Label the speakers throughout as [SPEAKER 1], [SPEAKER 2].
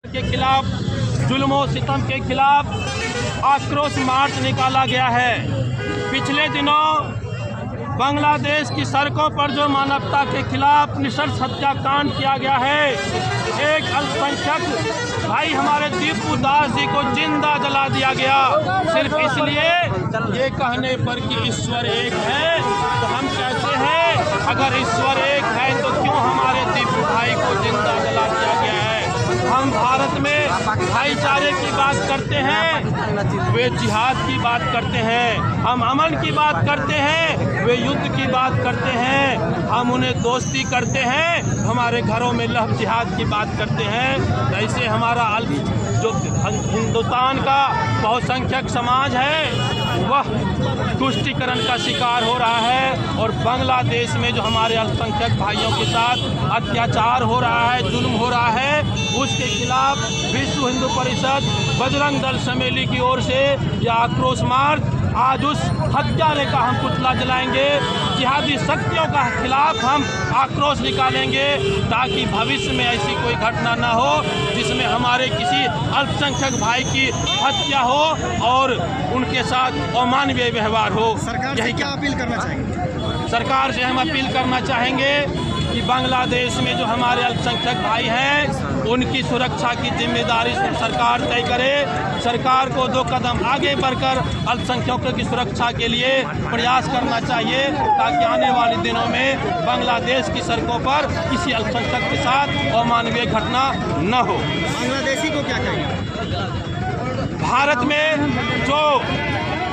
[SPEAKER 1] के खिलाफ जुल्म और सितम के खिलाफ आक्रोश मार्च निकाला गया है। पिछले दिनों बांग्लादेश की सड़कों पर जो मानवता के खिलाफ नृशंस हत्याकांड किया गया है, एक अल्पसंख्यक भाई हमारे दीपू दास जी को जिंदा जला दिया गया, सिर्फ इसलिए ये कहने पर कि ईश्वर एक है। तो हम कहते हैं अगर ईश्वर एक है तो क्यों हमारे दीपू भाई को जिंदा जला दिया गया है। हम भारत में भाईचारे की बात करते हैं, वे जिहाद की बात करते हैं। हम अमन की बात करते हैं, वे युद्ध की बात करते हैं। हम उन्हें दोस्ती करते हैं, हमारे घरों में लव जिहाद की बात करते हैं। ऐसे हमारा जो हिंदुस्तान का बहुसंख्यक समाज है वह तुष्टीकरण का शिकार हो रहा है, और बांग्लादेश में जो हमारे अल्पसंख्यक भाइयों के साथ अत्याचार हो रहा है, जुल्म हो रहा है, उसके खिलाफ विश्व हिंदू परिषद बजरंग दल समेली की ओर से यह आक्रोश मार्च आज उस हत्यारे का हम पुतला जलाएंगे। जिहादी शक्तियों का खिलाफ हम आक्रोश निकालेंगे ताकि भविष्य में ऐसी कोई घटना न हो जिसमें हमारे किसी अल्पसंख्यक भाई की हत्या हो और उनके साथ अमानवीय व्यवहार हो।
[SPEAKER 2] सरकार से क्या अपील करना चाहेंगे?
[SPEAKER 1] सरकार से हम अपील करना चाहेंगे कि बांग्लादेश में जो हमारे अल्पसंख्यक भाई हैं उनकी सुरक्षा की जिम्मेदारी सरकार तय करे। सरकार को 2 कदम आगे बढ़कर अल्पसंख्यकों की सुरक्षा के लिए प्रयास करना चाहिए ताकि आने वाले दिनों में बांग्लादेश की सड़कों पर किसी अल्पसंख्यक के साथ अमानवीय घटना न हो।
[SPEAKER 2] बांग्लादेशी को क्या कहेंगे?
[SPEAKER 1] भारत में जो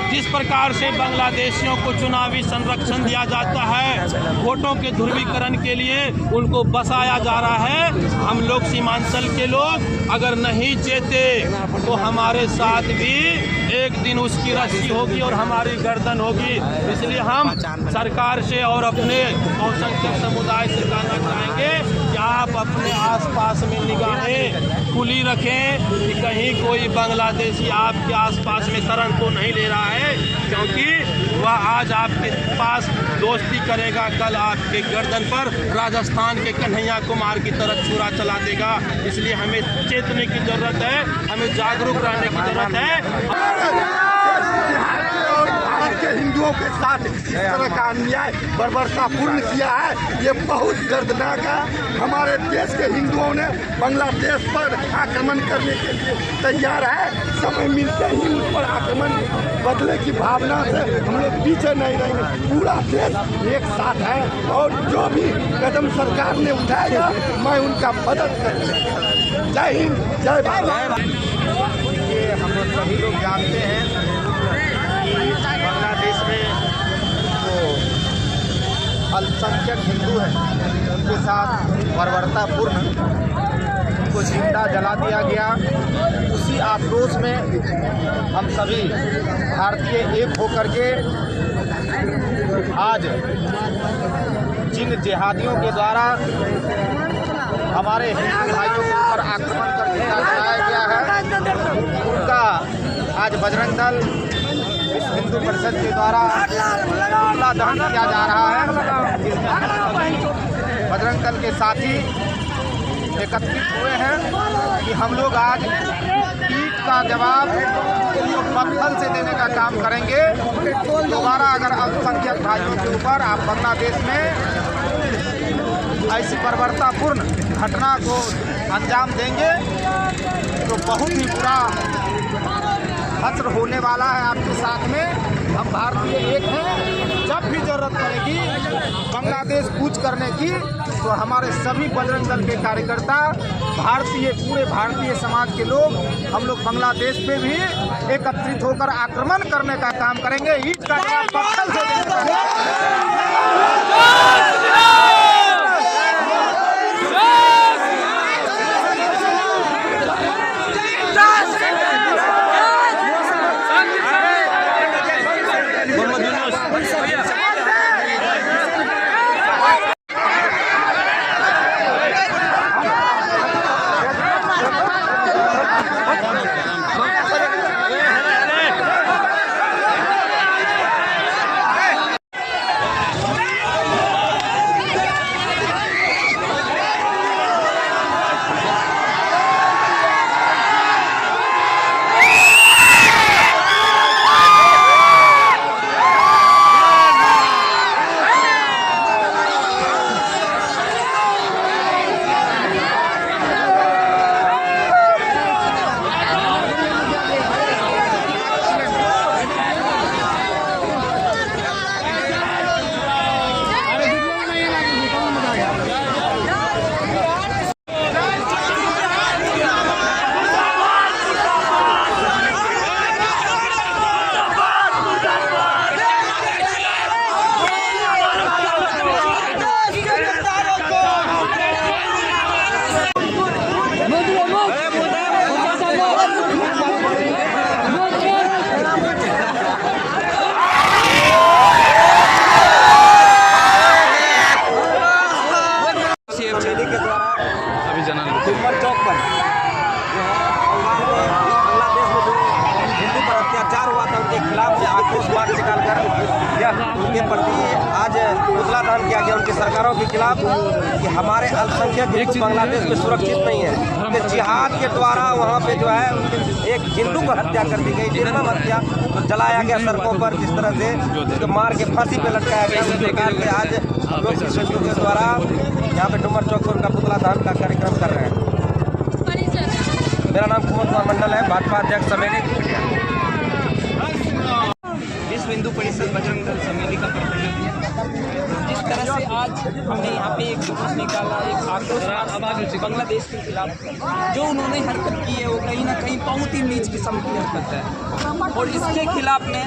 [SPEAKER 1] जिस प्रकार से बांग्लादेशियों को चुनावी संरक्षण दिया जाता है, वोटों के ध्रुवीकरण के लिए उनको बसाया जा रहा है, हम लोग सीमांचल के लोग अगर नहीं चेते तो हमारे साथ भी एक दिन उसकी रस्सी होगी और हमारी गर्दन होगी। इसलिए हम सरकार से और अपने बहुसंख्यक समुदाय से कहना चाहेंगे कि आप अपने आसपास में निगाहें खुली रखें कि कहीं कोई बांग्लादेशी आपके आसपास में शरण तो नहीं ले रहा है, क्योंकि वह आज आपके पास दोस्ती करेगा, कल आपके गर्दन पर राजस्थान के कन्हैया कुमार की तरह छुरा चला देगा। इसलिए हमें चेतने की जरूरत है, हमें जागरूक रहने की जरूरत है।
[SPEAKER 3] के हिंदुओं के साथ इस तरह का अन्याय बर्बरतापूर्ण किया है, ये बहुत दर्दनाक है। हमारे देश के हिंदुओं ने बांग्लादेश पर आक्रमण करने के लिए तैयार है। समय मिलते ही उस पर आक्रमण बदले की भावना से हम लोग पीछे नहीं रहेंगे। पूरा देश एक साथ है और जो भी कदम सरकार ने उठाएगा मैं उनका मदद करूँगा। जय हिंद, जय भारत।
[SPEAKER 2] ये हम सभी लोग जानते हैं बांग्लादेश में जो अल्पसंख्यक हिंदू हैं उनके साथ बर्बरतापूर्ण उनको जिंदा जला दिया गया। उसी आक्रोश में हम सभी भारतीय एक होकर के आज जिन जिहादियों के द्वारा हमारे हिंदू भाइयों के ऊपर आक्रमण करके चलाया गया है, उनका आज बजरंग दल विश्व हिंदू परिषद के द्वारा पुतला दहन किया जा रहा है। बजरंग दल के साथी एकत्रित हुए हैं कि हम लोग आज ईंट का जवाब पत्थर से देने का काम करेंगे। दोबारा अगर अल्पसंख्यक भाइयों के ऊपर आप बांग्लादेश में ऐसी बर्बरतापूर्ण घटना को अंजाम देंगे तो बहुत ही बुरा असर होने वाला है आपके साथ में। हम भारतीय एक हैं, जब भी जरूरत पड़ेगी बांग्लादेश कूच करने की तो हमारे सभी बजरंग दल के कार्यकर्ता पूरे भारतीय समाज के लोग हम लोग बांग्लादेश पे भी एकत्रित होकर आक्रमण करने का काम करेंगे। ईंट का जवाब पत्थर से देने
[SPEAKER 4] मार्च निकालकर उनके प्रति आज पुतला दहन किया गया उनकी सरकारों के खिलाफ कि हमारे अल्पसंख्यक हिंदू बांग्लादेश में सुरक्षित नहीं है। कि जिहाद के द्वारा वहाँ पे जो है एक हिंदू को हत्या कर दी गई, निर्मम हत्या, तो जलाया गया सड़कों पर, जिस तरह से उसको मार के फांसी पे लटकाया गया। उस प्रकार से आज लोग हिंदू के द्वारा यहाँ पे डुमर चौक पर उनका पुतला दहन का कार्यक्रम कर रहे हैं। मेरा नाम कुमार मंडल है, भाजपा अध्यक्ष समेली
[SPEAKER 5] विश्व हिंदू परिषद बजरंग दल समेली का प्रतिनिधि है। जिस तरह से आज हमने यहाँ पे एक जुलूस निकाला, एक आक्रोश बांग्लादेश के खिलाफ, जो उन्होंने हरकत की है वो कहीं ना कहीं बहुत ही नीच किस्म की हरकत है। और इसके खिलाफ में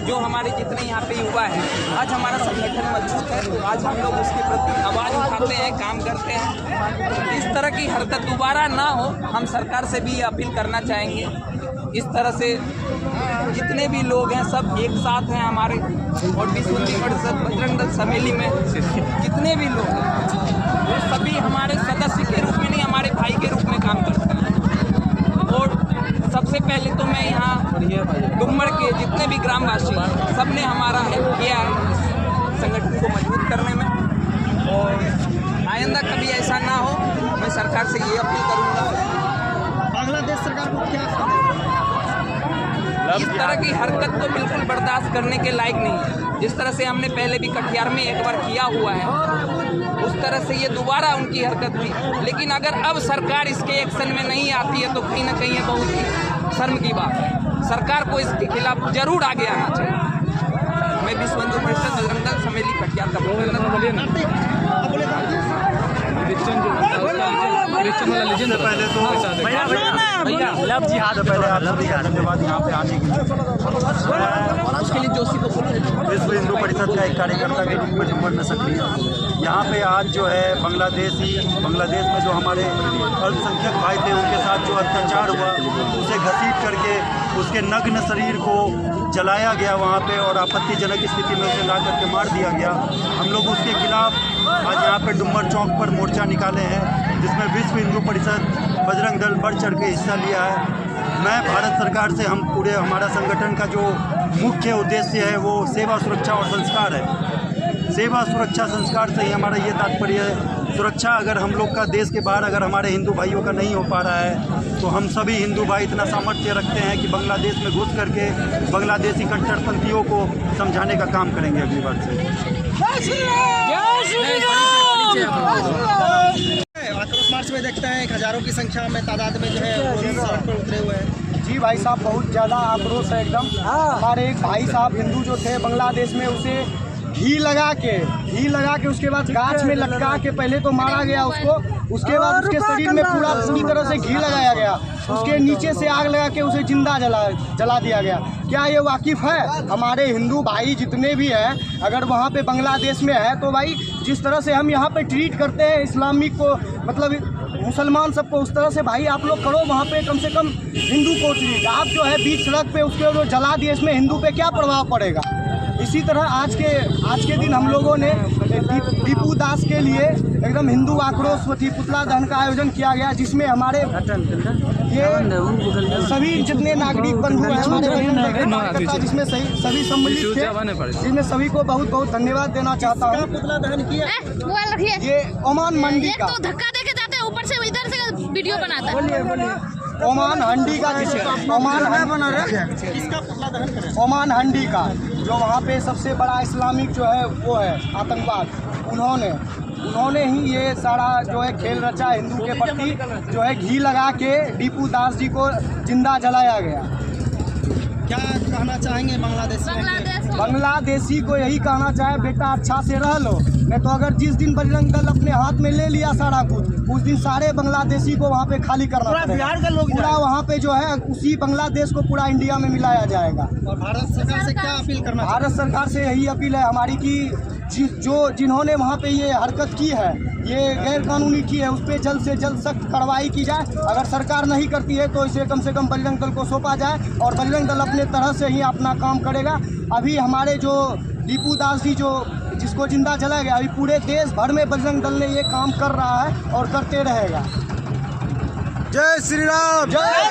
[SPEAKER 5] जो हमारे जितने यहाँ पे युवा हैं, आज हमारा संगठन मजबूत है, तो आज हम लोग उसके प्रति आवाज़ उठाते हैं, काम करते हैं। इस तरह की हरकत दोबारा ना हो, हम सरकार से भी अपील करना चाहेंगे। इस तरह से जितने भी लोग हैं सब एक साथ हैं हमारे, और विश्व हिंदू परिषद बजरंग दल समेली में जितने भी लोग हैं वो सभी हमारे सदस्य के रूप में नहीं, हमारे भाई के रूप में काम करते हैं। और सबसे पहले तो मैं यहाँ डुमर के जितने भी ग्रामवासी सब ने हमारा हेल्प किया है संगठन को मजबूत करने में, और आइंदा कभी ऐसा ना हो, मैं सरकार से ये अपील करूँगा।
[SPEAKER 2] बांग्लादेश सरकार को क्या
[SPEAKER 5] इस तरह की हरकत तो बिल्कुल बर्दाश्त करने के लायक नहीं है। जिस तरह से हमने पहले भी कटिहार में एक बार किया हुआ है, उस तरह से ये दोबारा उनकी हरकत थी। लेकिन अगर अब सरकार इसके एक्शन में नहीं आती है तो कहीं ना कहीं ये बहुत ही शर्म की बात है। सरकार को इसके खिलाफ जरूर आगे आना चाहिए। मैं विश्व हिंदू परिषद बजरंग दल समेली कटिहार का
[SPEAKER 3] पहले तो लव जिहाद पहले आप सभी का धन्यवाद यहाँ पे आने के लिए। विश्व हिंदू परिषद का एक कार्यकर्ता के रूप में डुमर में सक्रिय यहाँ पे आज जो है बांग्लादेश में जो हमारे अल्पसंख्यक भाई थे उनके साथ जो अत्याचार हुआ, उसे घसीट करके उसके नग्न शरीर को जलाया गया वहाँ पे, और आपत्तिजनक स्थिति में उसे ला करके मार दिया गया। हम लोग उसके खिलाफ आज यहाँ पे डुमर चौक पर मोर्चा निकाले हैं, जिसमें विश्व हिंदू परिषद बजरंग दल बढ़ चढ़ के हिस्सा लिया है। मैं भारत सरकार से हमारा संगठन का जो मुख्य उद्देश्य है वो सेवा, सुरक्षा और संस्कार है। सेवा, सुरक्षा, संस्कार से ही हमारा ये तात्पर्य है। सुरक्षा अगर हम लोग का देश के बाहर अगर हमारे हिंदू भाइयों का नहीं हो पा रहा है, तो हम सभी हिंदू भाई इतना सामर्थ्य रखते हैं कि बांग्लादेश में घुस करके बांग्लादेशी कट्टरपंथियों को समझाने का काम करेंगे अगली बार से।
[SPEAKER 2] आक्रोश मार्च में देखते हैं हजारों की संख्या में तादाद में जो है सड़क पर उतरे हुए हैं। जी भाई साहब, बहुत ज़्यादा आक्रोश है एकदम। हमारे एक भाई साहब हिंदू जो थे बांग्लादेश में, उसे घी लगा के उसके बाद गाछ में लटका के पहले तो मारा गया उसको, उसके बाद उसके शरीर में पूरी तरह से घी लगाया गया, उसके नीचे से आग लगा के उसे जिंदा जला दिया गया। क्या ये वाकिफ़ है? हमारे हिंदू भाई जितने भी हैं अगर वहाँ पे बांग्लादेश में है तो भाई जिस तरह से हम यहाँ पे ट्रीट करते हैं इस्लामिक को, मतलब मुसलमान सबको, उस तरह से भाई आप लोग करो वहाँ पे कम से कम हिंदू को ट्रीट। आप जो है बीच सड़क पे उसके जो जला दिए, इसमें हिंदू पे क्या प्रभाव पड़ेगा? इसी तरह आज के दिन हम लोगों ने दीपू दास के लिए एकदम हिंदू आक्रोश पुतला दहन का आयोजन किया गया, जिसमें हमारे ये सभी जितने नागरिक बंधु हैं हमारे कार्यकर्ता जिसमें सभी सम्मिलित थे, जिसमें सभी को बहुत बहुत धन्यवाद देना चाहता हूँ। पुतला दहन किया ये ओमान मंडी का,
[SPEAKER 6] धक्का देके जाते हैं ऊपर से, इधर से वीडियो बनाता है।
[SPEAKER 2] ओमान हंडी का, ओमान हंडी का जो वहाँ पे सबसे बड़ा इस्लामिक जो है वो है आतंकवाद, उन्होंने ही ये सारा जो है खेल रचा हिंदू के प्रति, जो है घी लगा के दीपू दास जी को जिंदा जलाया गया। क्या कहना चाहेंगे बांग्लादेशी को? यही कहना चाहे बेटा अच्छा से रह लो, नहीं तो अगर जिस दिन बजरंग दल अपने हाथ में ले लिया सारा कुछ, उस दिन सारे बांग्लादेशी को वहाँ पे खाली करना पड़ेगा। बिहार का लोग पूरा वहाँ पे जो है उसी बांग्लादेश को पूरा इंडिया में मिलाया जाएगा। और भारत सरकार से क्या अपील करना? भारत सरकार से यही अपील है हमारी कि जिन्होंने वहाँ पे ये हरकत की है, ये गैर कानूनी की है, उस पर जल्द से जल्द सख्त कार्रवाई की जाए। अगर सरकार नहीं करती है तो इसे कम से कम बजरंग दल को सौंपा जाए, और बजरंग दल अपने तरह से ही अपना काम करेगा। अभी हमारे जो दीपू दास जी जिसको जिंदा जलाया गया, अभी पूरे देश भर में बजरंग दल ने ये काम कर रहा है और करते रहेगा। जय श्री राम, जय